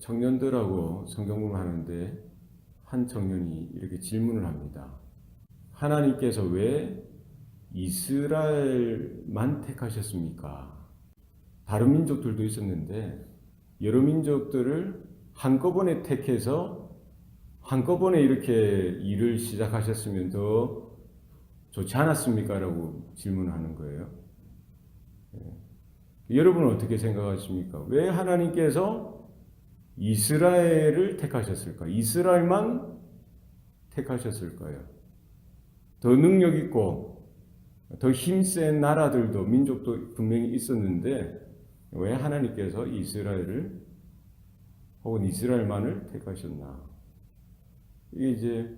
청년들하고 성경 공부하는데 한 청년이 이렇게 질문을 합니다. 하나님께서 왜 이스라엘만 택하셨습니까? 다른 민족들도 있었는데 여러 민족들을 한꺼번에 택해서 한꺼번에 이렇게 일을 시작하셨으면 더 좋지 않았습니까? 라고 질문하는 거예요. 여러분은 어떻게 생각하십니까? 왜 하나님께서 이스라엘을 택하셨을까? 이스라엘만 택하셨을까요? 더 능력 있고 더 힘센 나라들도 민족도 분명히 있었는데 왜 하나님께서 이스라엘을 혹은 이스라엘만을 택하셨나? 이게 이제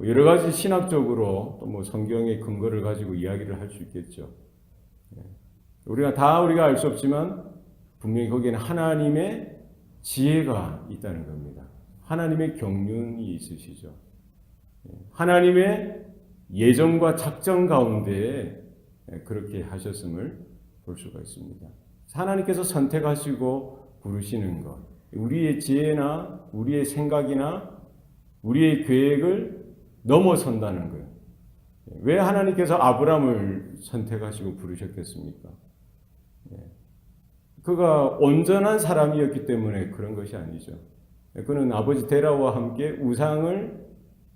여러 가지 신학적으로 또 뭐 성경의 근거를 가지고 이야기를 할 수 있겠죠. 우리가 알 수 없지만 분명히 거기에는 하나님의 지혜가 있다는 겁니다. 하나님의 경륜이 있으시죠. 하나님의 예정과 작정 가운데 그렇게 하셨음을 볼 수가 있습니다. 하나님께서 선택하시고 부르시는 것, 우리의 지혜나 우리의 생각이나 우리의 계획을 넘어선다는 거예요. 왜 하나님께서 아브라함을 선택하시고 부르셨겠습니까? 그가 온전한 사람이었기 때문에 그런 것이 아니죠. 그는 아버지 데라와 함께 우상을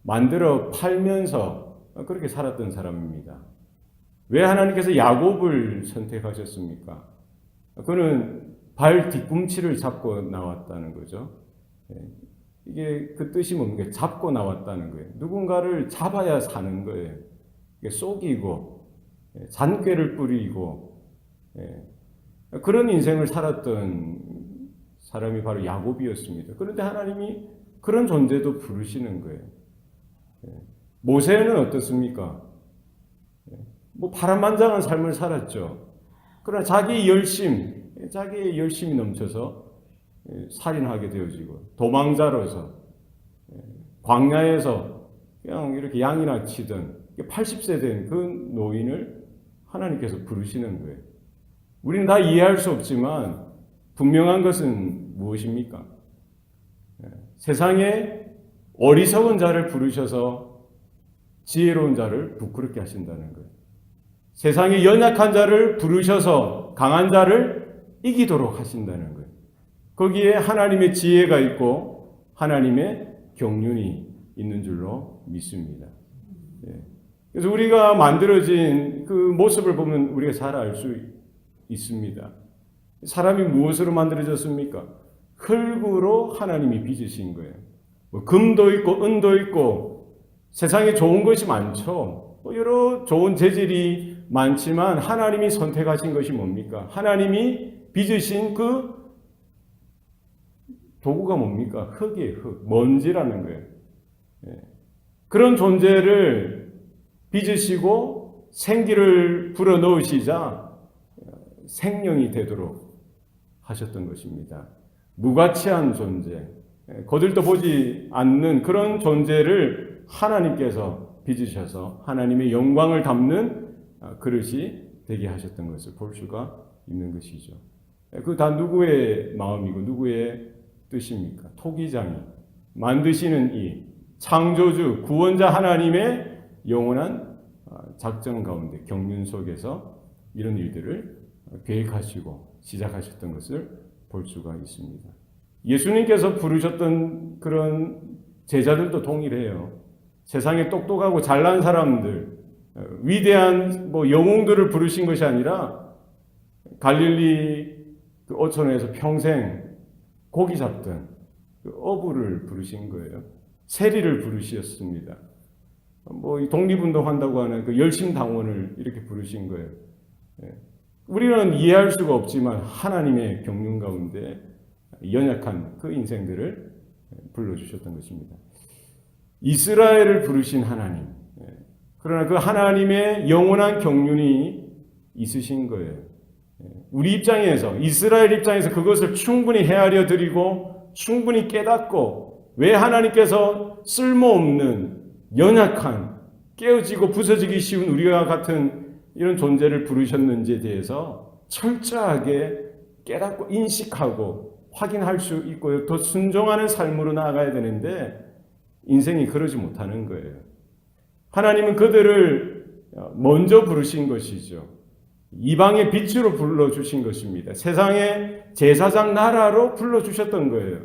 만들어 팔면서 그렇게 살았던 사람입니다. 왜 하나님께서 야곱을 선택하셨습니까? 그는 발 뒤꿈치를 잡고 나왔다는 거죠. 이게 그 뜻이 뭡니까? 잡고 나왔다는 거예요. 누군가를 잡아야 사는 거예요. 속이고 잔꾀를 뿌리고 그런 인생을 살았던 사람이 바로 야곱이었습니다. 그런데 하나님이 그런 존재도 부르시는 거예요. 모세는 어떻습니까? 뭐 파란만장한 삶을 살았죠. 그러나 자기의 열심이 넘쳐서 살인하게 되어지고 도망자로서 광야에서 그냥 이렇게 양이나 치던 80세 된 그 노인을 하나님께서 부르시는 거예요. 우리는 다 이해할 수 없지만 분명한 것은 무엇입니까? 세상에 어리석은 자를 부르셔서 지혜로운 자를 부끄럽게 하신다는 거예요. 세상에 연약한 자를 부르셔서 강한 자를 이기도록 하신다는 거예요. 거기에 하나님의 지혜가 있고 하나님의 경륜이 있는 줄로 믿습니다. 그래서 우리가 만들어진 그 모습을 보면 우리가 잘 알 수 있습니다. 사람이 무엇으로 만들어졌습니까? 흙으로 하나님이 빚으신 거예요. 뭐 금도 있고 은도 있고 세상에 좋은 것이 많죠. 여러 좋은 재질이 많지만 하나님이 선택하신 것이 뭡니까? 하나님이 빚으신 그 도구가 뭡니까? 흙이에요. 흙. 먼지라는 거예요. 그런 존재를 빚으시고 생기를 불어넣으시자 생명이 되도록 하셨던 것입니다. 무가치한 존재, 거들떠 보지 않는 그런 존재를 하나님께서 빚으셔서 하나님의 영광을 담는 그릇이 되게 하셨던 것을 볼 수가 있는 것이죠. 그 다 누구의 마음이고 누구의 뜻입니까? 토기장이 만드시는 이 창조주 구원자 하나님의 영원한 작정 가운데 경륜 속에서 이런 일들을 계획하시고 시작하셨던 것을 볼 수가 있습니다. 예수님께서 부르셨던 그런 제자들도 동일해요. 세상에 똑똑하고 잘난 사람들, 위대한 영웅들을 부르신 것이 아니라 갈릴리 그 어촌에서 평생 고기 잡던 그 어부를 부르신 거예요. 세리를 부르셨습니다. 독립운동한다고 하는 그 열심당원을 이렇게 부르신 거예요. 우리는 이해할 수가 없지만 하나님의 경륜 가운데 연약한 그 인생들을 불러주셨던 것입니다. 이스라엘을 부르신 하나님. 그러나 그 하나님의 영원한 경륜이 있으신 거예요. 우리 입장에서, 이스라엘 입장에서 그것을 충분히 헤아려 드리고 충분히 깨닫고 왜 하나님께서 쓸모없는 연약한 깨어지고 부서지기 쉬운 우리와 같은 이런 존재를 부르셨는지에 대해서 철저하게 깨닫고 인식하고 확인할 수 있고요. 더 순종하는 삶으로 나아가야 되는데 인생이 그러지 못하는 거예요. 하나님은 그들을 먼저 부르신 것이죠. 이방의 빛으로 불러주신 것입니다. 세상의 제사장 나라로 불러주셨던 거예요.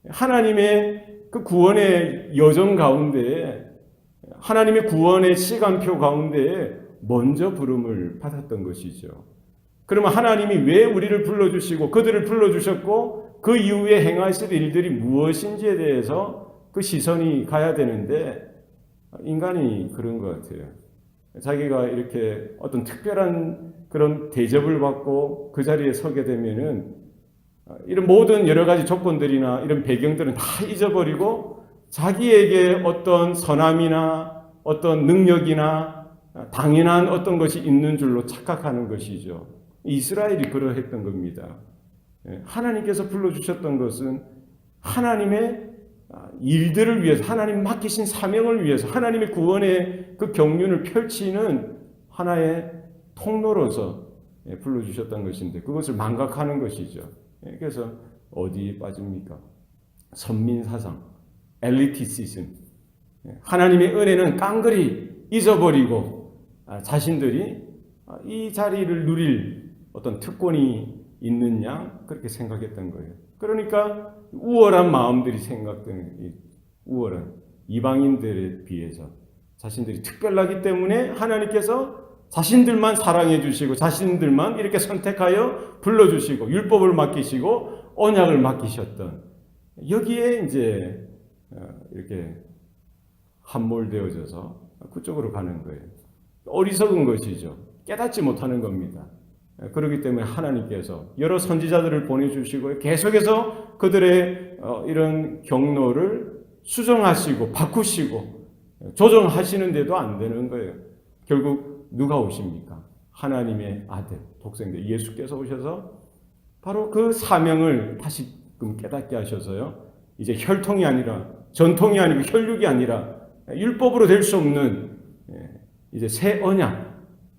하나님의 그 구원의 여정 가운데, 하나님의 구원의 시간표 가운데 먼저 부름을 받았던 것이죠. 그러면 하나님이 왜 우리를 불러주시고 그들을 불러주셨고 그 이후에 행하실 일들이 무엇인지에 대해서 그 시선이 가야 되는데 인간이 그런 것 같아요. 자기가 이렇게 어떤 특별한 그런 대접을 받고 그 자리에 서게 되면은 이런 모든 여러 가지 조건들이나 이런 배경들은 다 잊어버리고 자기에게 어떤 선함이나 어떤 능력이나 당연한 어떤 것이 있는 줄로 착각하는 것이죠. 이스라엘이 그러했던 겁니다. 하나님께서 불러주셨던 것은 하나님의 일들을 위해서, 하나님 맡기신 사명을 위해서 하나님의 구원의 그 경륜을 펼치는 하나의 통로로서 불러주셨던 것인데 그것을 망각하는 것이죠. 그래서 어디에 빠집니까? 선민사상, 엘리티시즘. 하나님의 은혜는 깡그리 잊어버리고 자신들이 이 자리를 누릴 어떤 특권이 있는 양 그렇게 생각했던 거예요. 그러니까 우월한 마음들이 생각되는, 우월한 이방인들에 비해서 자신들이 특별하기 때문에 하나님께서 자신들만 사랑해 주시고 자신들만 이렇게 선택하여 불러주시고 율법을 맡기시고 언약을 맡기셨던, 여기에 이제 이렇게 함몰되어져서 그쪽으로 가는 거예요. 어리석은 것이죠. 깨닫지 못하는 겁니다. 그렇기 때문에 하나님께서 여러 선지자들을 보내주시고 계속해서 그들의 이런 경로를 수정하시고 바꾸시고 조정하시는데도 안 되는 거예요. 결국 누가 오십니까? 하나님의 아들, 독생자 예수께서 오셔서 바로 그 사명을 다시금 깨닫게 하셔서요. 이제 혈통이 아니라, 전통이 아니고 혈육이 아니라 율법으로 될 수 없는 이제 새 언약,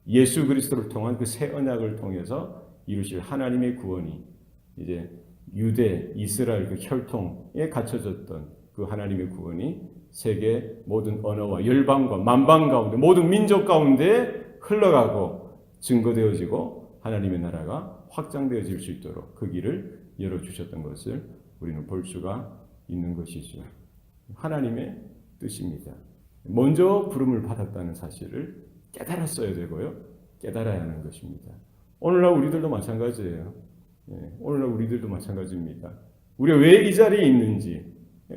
예수 그리스도를 통한 그 새 언약을 통해서 이루실 하나님의 구원이 이제 유대, 이스라엘 그 혈통에 갖춰졌던 그 하나님의 구원이 세계 모든 언어와 열방과 만방 가운데 모든 민족 가운데 흘러가고 증거되어지고 하나님의 나라가 확장되어질 수 있도록 그 길을 열어주셨던 것을 우리는 볼 수가 있는 것이죠. 하나님의 뜻입니다. 먼저 부름을 받았다는 사실을 깨달았어야 되고요. 깨달아야 하는 것입니다. 오늘날 우리들도 마찬가지예요. 오늘날 우리들도 마찬가지입니다. 우리가 왜 이 자리에 있는지,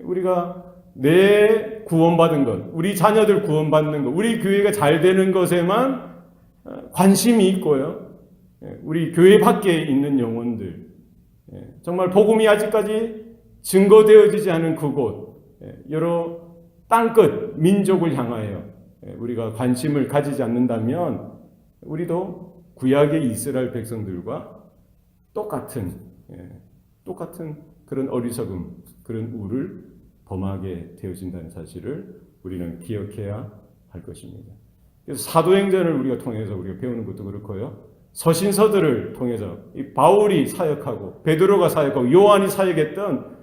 우리가 내 구원받은 것, 우리 자녀들 구원받는 것, 우리 교회가 잘 되는 것에만 관심이 있고요. 우리 교회 밖에 있는 영혼들, 정말 복음이 아직까지 증거되어지지 않은 그곳, 여러 땅끝 민족을 향하여 우리가 관심을 가지지 않는다면 우리도 구약의 이스라엘 백성들과 똑같은 그런 어리석음, 그런 우를 범하게 되어진다는 사실을 우리는 기억해야 할 것입니다. 그래서 사도행전을 우리가 통해서 우리가 배우는 것도 그렇고요. 서신서들을 통해서 이 바울이 사역하고 베드로가 사역하고 요한이 사역했던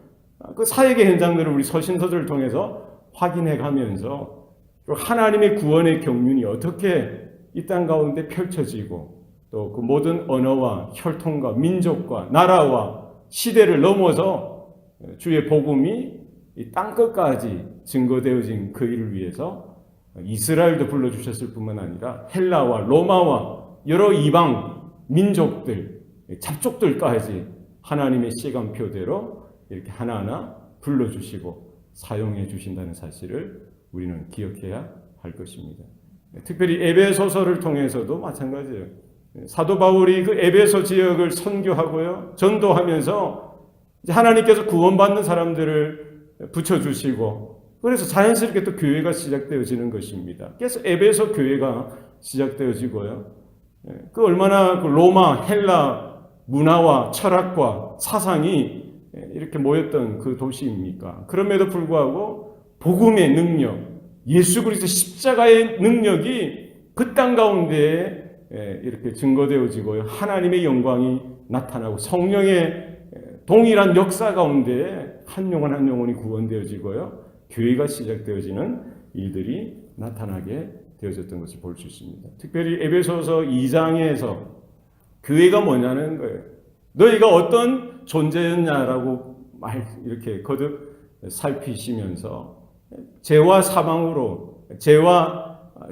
그 사역의 현장들을 우리 서신서들을 통해서 확인해 가면서 하나님의 구원의 경륜이 어떻게 이 땅 가운데 펼쳐지고 또 그 모든 언어와 혈통과 민족과 나라와 시대를 넘어서 주의 복음이 이 땅끝까지 증거되어진 그 일을 위해서 이스라엘도 불러주셨을 뿐만 아니라 헬라와 로마와 여러 이방 민족들, 잡족들까지 하나님의 시간표대로 이렇게 하나하나 불러주시고 사용해 주신다는 사실을 우리는 기억해야 할 것입니다. 특별히 에베소서를 통해서도 마찬가지예요. 사도 바울이 그 에베소 지역을 선교하고요, 전도하면서 하나님께서 구원받는 사람들을 붙여주시고 그래서 자연스럽게 또 교회가 시작되어지는 것입니다. 그래서 에베소 교회가 시작되어지고요. 그 얼마나 그 로마, 헬라 문화와 철학과 사상이 이렇게 모였던 그 도시입니까? 그럼에도 불구하고 복음의 능력, 예수 그리스도 십자가의 능력이 그 땅 가운데 이렇게 증거되어지고요. 하나님의 영광이 나타나고 성령의 동일한 역사 가운데 한 영혼 한 영혼이 구원되어지고요. 교회가 시작되어지는 일들이 나타나게 되어졌던 것을 볼 수 있습니다. 특별히 에베소서 2장에서 교회가 뭐냐는 거예요. 너희가 어떤 존재였냐라고 이렇게 거듭 살피시면서 죄와 사망으로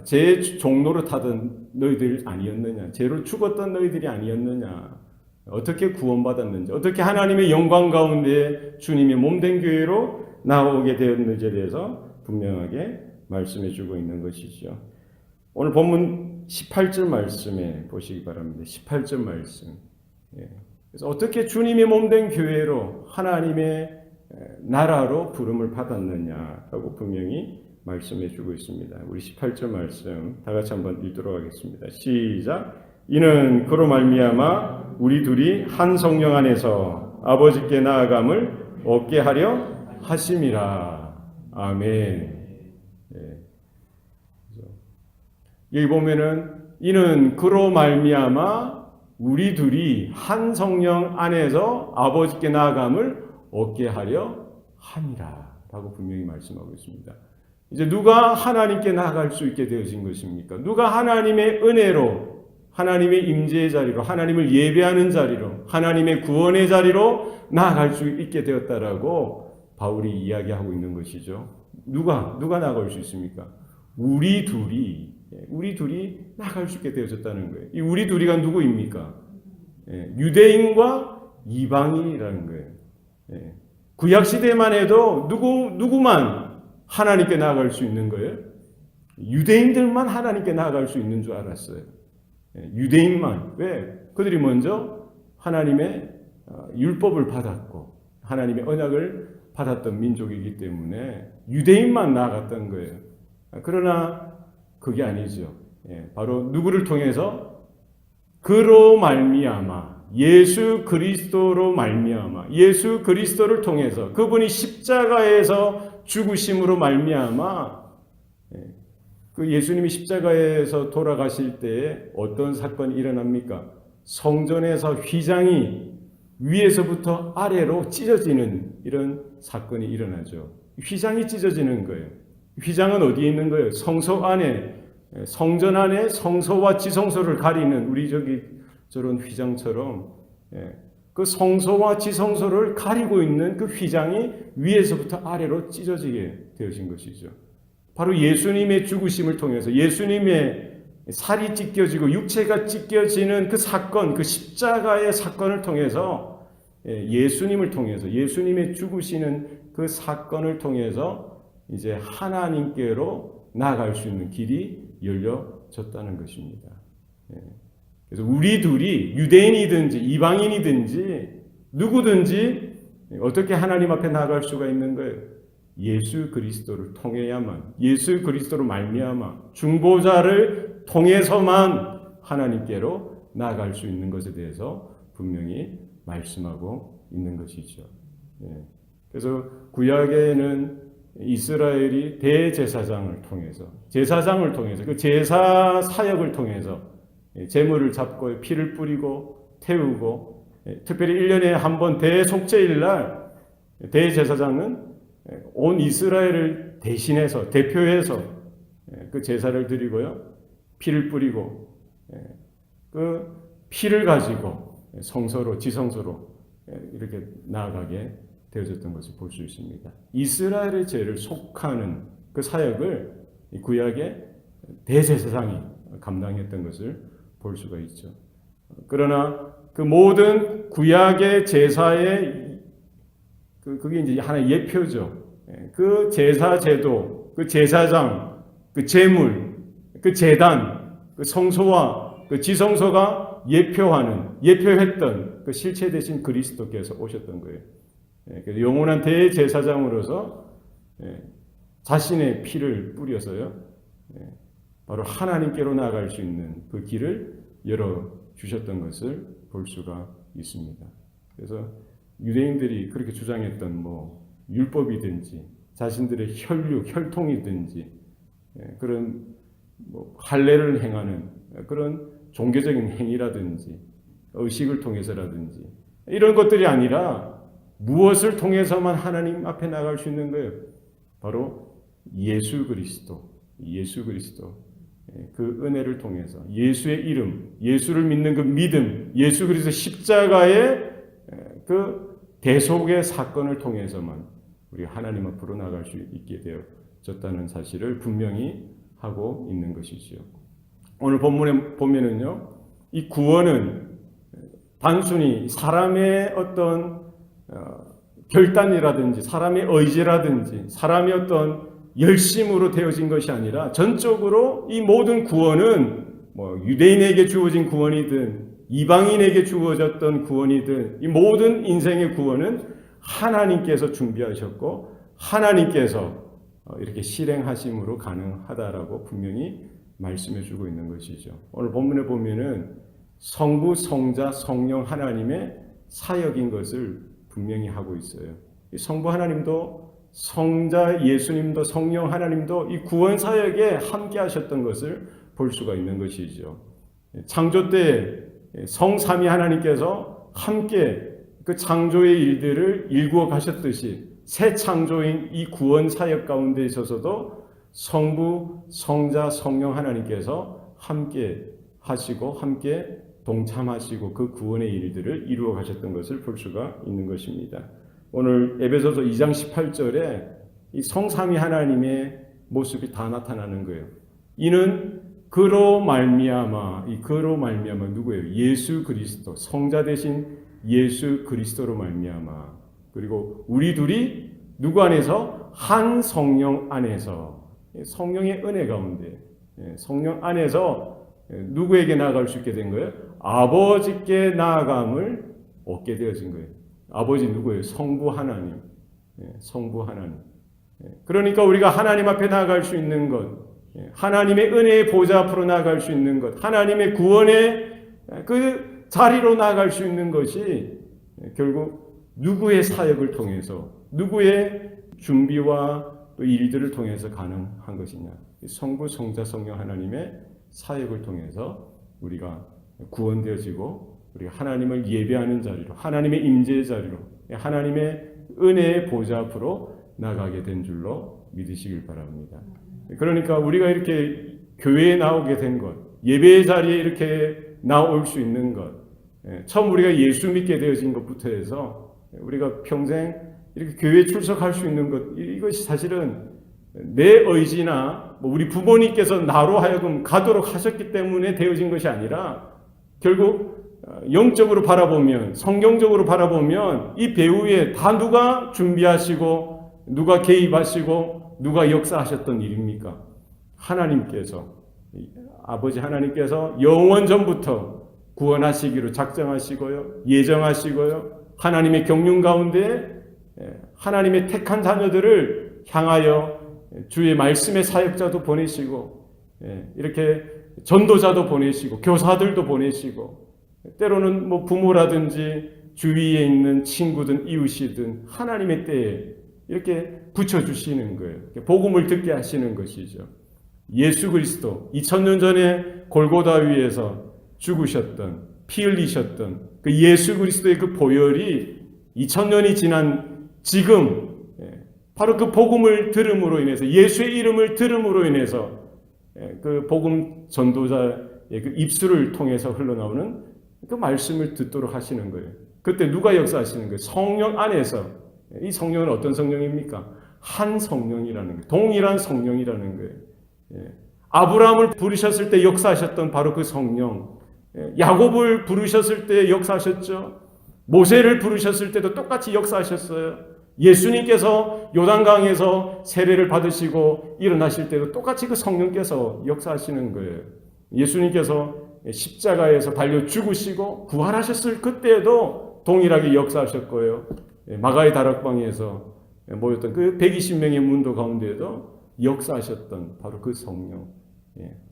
죄의 종로로 타던 너희들 아니었느냐, 죄로 죽었던 너희들이 아니었느냐, 어떻게 구원받았는지, 어떻게 하나님의 영광 가운데 주님의 몸된 교회로 나오게 되었는지에 대해서 분명하게 말씀해 주고 있는 것이죠. 오늘 본문 18절 말씀에 보시기 바랍니다. 18절 말씀. 그래서 어떻게 주님의 몸된 교회로 하나님의 나라로 부름을 받았느냐라고 분명히 말씀해 주고 있습니다. 우리 18절 말씀 다 같이 한번 읽도록 하겠습니다. 시작. 이는 그로 말미암아 우리 둘이 한 성령 안에서 아버지께 나아감을 얻게 하려 하심이라. 아멘. 여기 보면은 이는 그로 말미암아 우리 둘이 한 성령 안에서 아버지께 나아감을 얻게 하려 함이라 라고 분명히 말씀하고 있습니다. 이제 누가 하나님께 나아갈 수 있게 되어진 것입니까? 누가 하나님의 은혜로, 하나님의 임재의 자리로, 하나님을 예배하는 자리로, 하나님의 구원의 자리로 나아갈 수 있게 되었다라고 바울이 이야기하고 있는 것이죠. 누가 나아갈 수 있습니까? 우리 둘이 나아갈 수 있게 되어졌다는 거예요. 이 우리 둘이가 누구입니까? 유대인과 이방인이라는 거예요. 구약 시대만 해도 누구만 하나님께 나아갈 수 있는 거예요? 유대인들만 하나님께 나아갈 수 있는 줄 알았어요. 유대인만. 왜? 그들이 먼저 하나님의 율법을 받았고 하나님의 언약을 받았던 민족이기 때문에 유대인만 나아갔던 거예요. 그러나 그게 아니죠. 바로 누구를 통해서? 그로 말미암아 예수 그리스도로 말미암아 예수 그리스도를 통해서 그분이 십자가에서 죽으심으로 말미암아 그 예수님이 십자가에서 돌아가실 때에 어떤 사건이 일어납니까? 성전에서 휘장이 위에서부터 아래로 찢어지는 이런 사건이 일어나죠. 휘장이 찢어지는 거예요. 휘장은 어디에 있는 거예요? 성소 안에, 성전 안에 성소와 지성소를 가리는 우리 저런 휘장처럼 그 성소와 지성소를 가리고 있는 그 휘장이 위에서부터 아래로 찢어지게 되어진 것이죠. 바로 예수님의 죽으심을 통해서 예수님의 살이 찢겨지고 육체가 찢겨지는 그 사건, 그 십자가의 사건을 통해서 예수님을 통해서 예수님의 죽으시는 그 사건을 통해서 이제 하나님께로 나아갈 수 있는 길이 열려졌다는 것입니다. 그래서 우리 둘이 유대인이든지 이방인이든지 누구든지 어떻게 하나님 앞에 나아갈 수가 있는 거예요? 예수 그리스도를 통해야만, 예수 그리스도로 말미암아 중보자를 통해서만 하나님께로 나아갈 수 있는 것에 대해서 분명히 말씀하고 있는 것이죠. 그래서 구약에는 이스라엘이 대제사장을 통해서 그 제사 사역을 통해서 제물을 잡고 피를 뿌리고 태우고 특별히 1년에 한 번 대속죄일 날 대제사장은 온 이스라엘을 대신해서 대표해서 그 제사를 드리고요. 피를 뿌리고 그 피를 가지고 성소로 지성소로 이렇게 나아가게 되어졌던 것을 볼 수 있습니다. 이스라엘의 죄를 속하는 그 사역을 구약의 대제사장이 감당했던 것을 볼 수가 있죠. 그러나 그 모든 구약의 제사의 그게 이제 하나의 예표죠. 그 제사 제도, 그 제사장, 그 제물, 그 제단, 그 성소와 그 지성소가 예표했던 그 실체 대신 그리스도께서 오셨던 거예요. 그래서 영원한 대제사장으로서 자신의 피를 뿌려서요, 바로 하나님께로 나아갈 수 있는 그 길을 열어주셨던 것을 볼 수가 있습니다. 그래서 유대인들이 그렇게 주장했던 율법이든지 자신들의 혈통이든지 그런 할례를 행하는 그런 종교적인 행위라든지 의식을 통해서라든지 이런 것들이 아니라 무엇을 통해서만 하나님 앞에 나갈 수 있는 거예요? 바로 예수 그리스도. 그 은혜를 통해서 예수의 이름, 예수를 믿는 그 믿음, 예수 그리스도 십자가의 그 대속의 사건을 통해서만 우리가 하나님 앞으로 나갈 수 있게 되어졌다는 사실을 분명히 하고 있는 것이죠. 오늘 본문에 보면은요, 이 구원은 단순히 사람의 어떤 결단이라든지 사람의 의지라든지 사람의 어떤 열심으로 되어진 것이 아니라 전적으로 이 모든 구원은 유대인에게 주어진 구원이든 이방인에게 주어졌던 구원이든 이 모든 인생의 구원은 하나님께서 준비하셨고 하나님께서 이렇게 실행하심으로 가능하다라고 분명히 말씀해 주고 있는 것이죠. 오늘 본문에 보면은 성부, 성자, 성령 하나님의 사역인 것을 분명히 하고 있어요. 성부 하나님도 성자 예수님도 성령 하나님도 이 구원 사역에 함께 하셨던 것을 볼 수가 있는 것이죠. 창조 때 성삼위 하나님께서 함께 그 창조의 일들을 일구어 가셨듯이 새 창조인 이 구원 사역 가운데 있어서도 성부, 성자, 성령 하나님께서 함께 하시고 함께 동참하시고 그 구원의 일들을 이루어 가셨던 것을 볼 수가 있는 것입니다. 오늘 에베소서 2장 18절에 이 성삼위 하나님의 모습이 다 나타나는 거예요. 이는 그로 말미암아 누구예요? 예수 그리스도, 성자 되신 예수 그리스도로 말미암아. 그리고 우리 둘이 누구 안에서? 한 성령 안에서, 성령의 은혜 가운데, 성령 안에서 누구에게 나아갈 수 있게 된 거예요? 아버지께 나아감을 얻게 되어진 거예요. 아버지 누구예요? 성부 하나님. 성부 하나님. 그러니까 우리가 하나님 앞에 나아갈 수 있는 것, 하나님의 은혜의 보좌 앞으로 나아갈 수 있는 것, 하나님의 구원의 그 자리로 나아갈 수 있는 것이 결국 누구의 사역을 통해서, 누구의 준비와 또 일들을 통해서 가능한 것이냐. 성부, 성자, 성령 하나님의 사역을 통해서 우리가 구원되어지고 우리가 하나님을 예배하는 자리로, 하나님의 임재의 자리로, 하나님의 은혜의 보좌 앞으로 나가게 된 줄로 믿으시길 바랍니다. 그러니까 우리가 이렇게 교회에 나오게 된 것, 예배의 자리에 이렇게 나올 수 있는 것, 처음 우리가 예수 믿게 되어진 것부터 해서 우리가 평생 이렇게 교회에 출석할 수 있는 것, 이것이 사실은 내 의지나 우리 부모님께서 나로 하여금 가도록 하셨기 때문에 되어진 것이 아니라 결국 영적으로 바라보면, 성경적으로 바라보면 이 배후에 다 누가 준비하시고 누가 개입하시고 누가 역사하셨던 일입니까? 하나님께서, 아버지 하나님께서 영원 전부터 구원하시기로 작정하시고요, 예정하시고요, 하나님의 경륜 가운데 하나님의 택한 자녀들을 향하여 주의 말씀의 사역자도 보내시고, 이렇게 전도자도 보내시고, 교사들도 보내시고, 때로는 부모라든지 주위에 있는 친구든 이웃이든 하나님의 때에 이렇게 붙여주시는 거예요. 복음을 듣게 하시는 것이죠. 예수 그리스도 2000년 전에 골고다 위에서 죽으셨던, 피 흘리셨던 그 예수 그리스도의 그 보혈이 2000년이 지난 지금 바로 그 복음을 들음으로 인해서, 예수의 이름을 들음으로 인해서 그 복음 전도자의 그 입술을 통해서 흘러나오는 그 말씀을 듣도록 하시는 거예요. 그때 누가 역사하시는 거예요? 성령 안에서. 이 성령은 어떤 성령입니까? 한 성령이라는 거예요. 동일한 성령이라는 거예요. 아브라함을 부르셨을 때 역사하셨던 바로 그 성령, 야곱을 부르셨을 때 역사하셨죠. 모세를 부르셨을 때도 똑같이 역사하셨어요. 예수님께서 요단강에서 세례를 받으시고 일어나실 때도 똑같이 그 성령께서 역사하시는 거예요. 예수님께서 십자가에서 달려 죽으시고 부활하셨을 그때에도 동일하게 역사하셨고요. 마가의 다락방에서 모였던 그 120명의 문도 가운데에도 역사하셨던 바로 그 성령.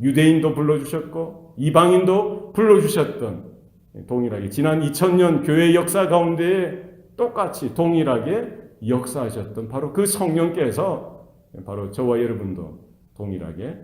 유대인도 불러주셨고 이방인도 불러주셨던, 동일하게 지난 2000년 교회 역사 가운데 똑같이 동일하게 역사하셨던 바로 그 성령께서 바로 저와 여러분도 동일하게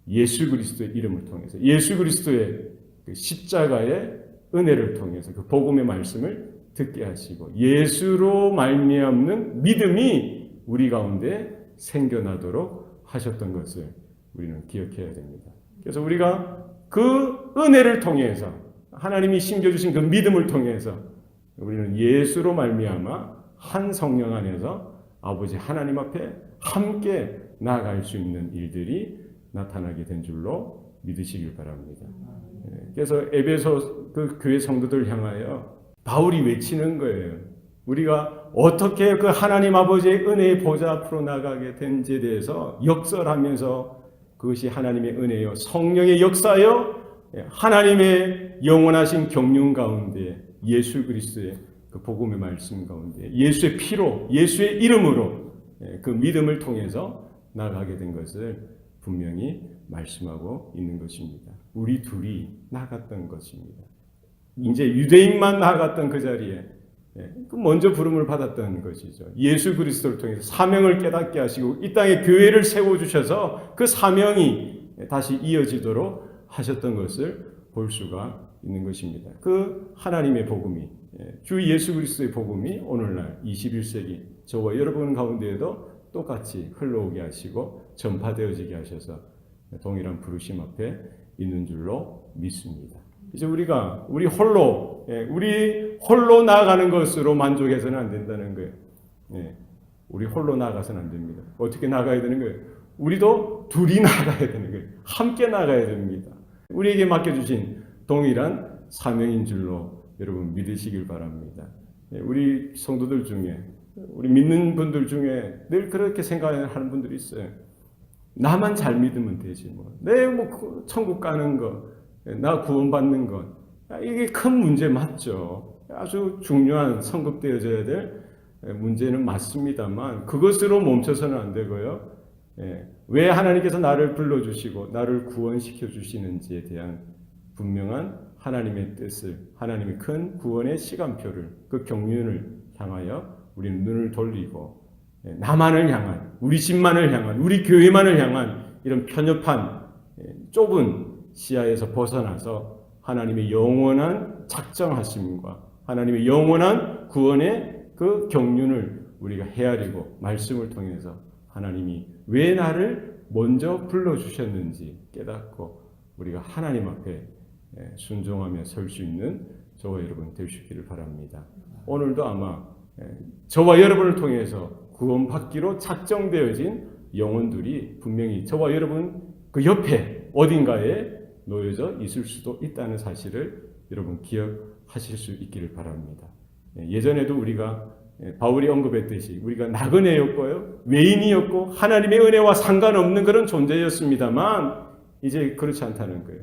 예수 그리스도의 이름을 통해서, 예수 그리스도의 십자가의 은혜를 통해서 그 복음의 말씀을 듣게 하시고 예수로 말미암는 믿음이 우리 가운데 생겨나도록 하셨던 것을 우리는 기억해야 됩니다. 그래서 우리가 그 은혜를 통해서 하나님이 심겨주신 그 믿음을 통해서 우리는 예수로 말미암아 한 성령 안에서 아버지 하나님 앞에 함께 나아갈 수 있는 일들이 나타나게 된 줄로 믿으시길 바랍니다. 그래서 에베소 그 교회 성도들 향하여 바울이 외치는 거예요. 우리가 어떻게 그 하나님 아버지의 은혜의 보좌 앞으로 나가게 된지에 대해서 역설하면서 그것이 하나님의 은혜요 성령의 역사요 하나님의 영원하신 경륜 가운데 예수 그리스도의 그 복음의 말씀 가운데 예수의 피로 예수의 이름으로 그 믿음을 통해서 나가게 된 것을 분명히 말씀하고 있는 것입니다. 우리 둘이 나갔던 것입니다. 이제 유대인만 나갔던 그 자리에 먼저 부름을 받았던 것이죠. 예수 그리스도를 통해서 사명을 깨닫게 하시고 이 땅에 교회를 세워주셔서 그 사명이 다시 이어지도록 하셨던 것을 볼 수가 있는 것입니다. 그 하나님의 복음이 주 예수 그리스도의 복음이 오늘날 21세기 저와 여러분 가운데에도 똑같이 흘러오게 하시고 전파되어지게 하셔서 동일한 부르심 앞에 있는 줄로 믿습니다. 이제 우리 홀로 나아가는 것으로 만족해서는 안 된다는 거예요. 우리 홀로 나아가서는 안 됩니다. 어떻게 나가야 되는 거예요? 우리도 둘이 나가야 되는 거예요. 함께 나가야 됩니다. 우리에게 맡겨주신 동일한 사명인 줄로 여러분 믿으시길 바랍니다. 우리 성도들 중에 우리 믿는 분들 중에 늘 그렇게 생각하는 분들이 있어요. 나만 잘 믿으면 되지 뭐. 내 뭐 천국 가는 거, 나 구원받는 것 이게 큰 문제 맞죠. 아주 중요한 성급되어져야 될 문제는 맞습니다만 그것으로 멈춰서는 안 되고요. 왜 하나님께서 나를 불러주시고 나를 구원시켜 주시는지에 대한 분명한 하나님의 뜻을 하나님의 큰 구원의 시간표를 그 경륜을 향하여 우리는 눈을 돌리고 나만을 향한 우리 집만을 향한 우리 교회만을 향한 이런 편협한 좁은 시야에서 벗어나서 하나님의 영원한 작정하심과 하나님의 영원한 구원의 그 경륜을 우리가 헤아리고 말씀을 통해서 하나님이 왜 나를 먼저 불러주셨는지 깨닫고 우리가 하나님 앞에 순종하며 설 수 있는 저와 여러분 되시기를 바랍니다. 오늘도 아마 저와 여러분을 통해서 구원받기로 작정되어진 영혼들이 분명히 저와 여러분 그 옆에 어딘가에 놓여져 있을 수도 있다는 사실을 여러분 기억하실 수 있기를 바랍니다. 예전에도 우리가 바울이 언급했듯이 우리가 나그네였고요, 외인이었고 하나님의 은혜와 상관없는 그런 존재였습니다만 이제 그렇지 않다는 거예요.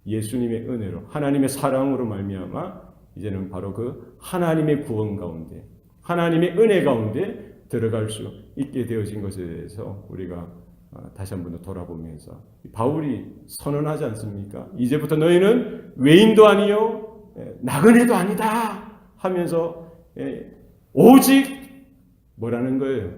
예수님의 은혜로 하나님의 사랑으로 말미암아 이제는 바로 그 하나님의 구원 가운데 하나님의 은혜 가운데 들어갈 수 있게 되어진 것에 대해서 우리가 다시 한 번 더 돌아보면서 바울이 선언하지 않습니까? 이제부터 너희는 외인도 아니요 나그네도 아니다 하면서 오직 뭐라는 거예요?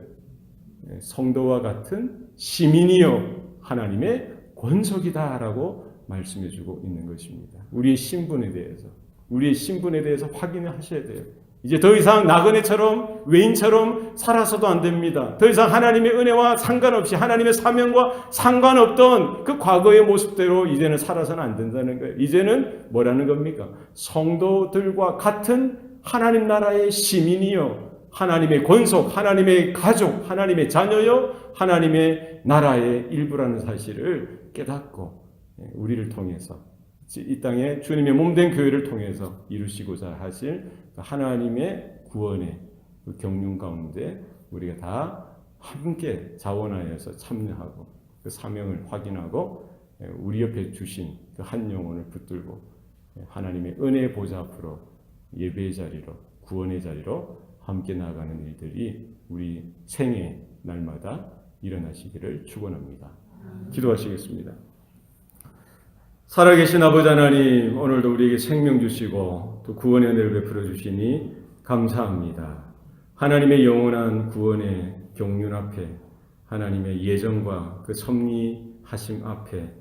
성도와 같은 시민이요 하나님의 권속이다라고 말씀해주고 있는 것입니다. 우리의 신분에 대해서 확인을 하셔야 돼요. 이제 더 이상 나그네처럼 외인처럼 살아서도 안 됩니다. 더 이상 하나님의 은혜와 상관없이 하나님의 사명과 상관없던 그 과거의 모습대로 이제는 살아서는 안 된다는 거예요. 이제는 뭐라는 겁니까? 성도들과 같은 하나님 나라의 시민이요 하나님의 권속, 하나님의 가족, 하나님의 자녀요 하나님의 나라의 일부라는 사실을 깨닫고 우리를 통해서 이 땅에 주님의 몸된 교회를 통해서 이루시고자 하실 하나님의 구원의 그 경륜 가운데 우리가 다 함께 자원하여서 참여하고 그 사명을 확인하고 우리 옆에 주신 그 한 영혼을 붙들고 하나님의 은혜의 보좌 앞으로 예배의 자리로 구원의 자리로 함께 나아가는 일들이 우리 생애 날마다 일어나시기를 축원합니다. 기도하시겠습니다. 살아계신 아버지 하나님, 오늘도 우리에게 생명 주시고 또 구원의 은혜를 베풀어 주시니 감사합니다. 하나님의 영원한 구원의 경륜 앞에 하나님의 예정과 그 섭리하심 앞에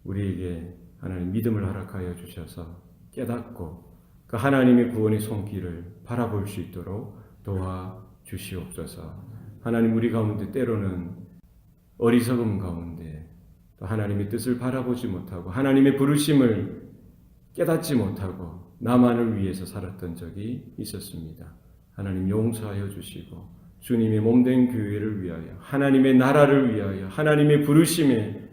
우리에게 하나님 믿음을 허락하여 주셔서 깨닫고 그 하나님의 구원의 손길을 바라볼 수 있도록 도와주시옵소서. 하나님, 우리 가운데 때로는 어리석음 가운데 또 하나님의 뜻을 바라보지 못하고 하나님의 부르심을 깨닫지 못하고 나만을 위해서 살았던 적이 있었습니다. 하나님, 용서하여 주시고 주님의 몸된 교회를 위하여, 하나님의 나라를 위하여, 하나님의 부르심의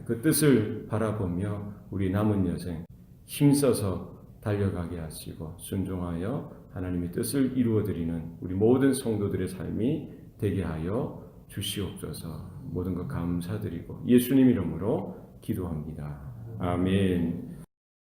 그 뜻을 바라보며 우리 남은 여생 힘써서 달려가게 하시고 순종하여 하나님의 뜻을 이루어드리는 우리 모든 성도들의 삶이 되게 하여 주시옵소서. 모든 것 감사드리고 예수님 이름으로 기도합니다. 아멘.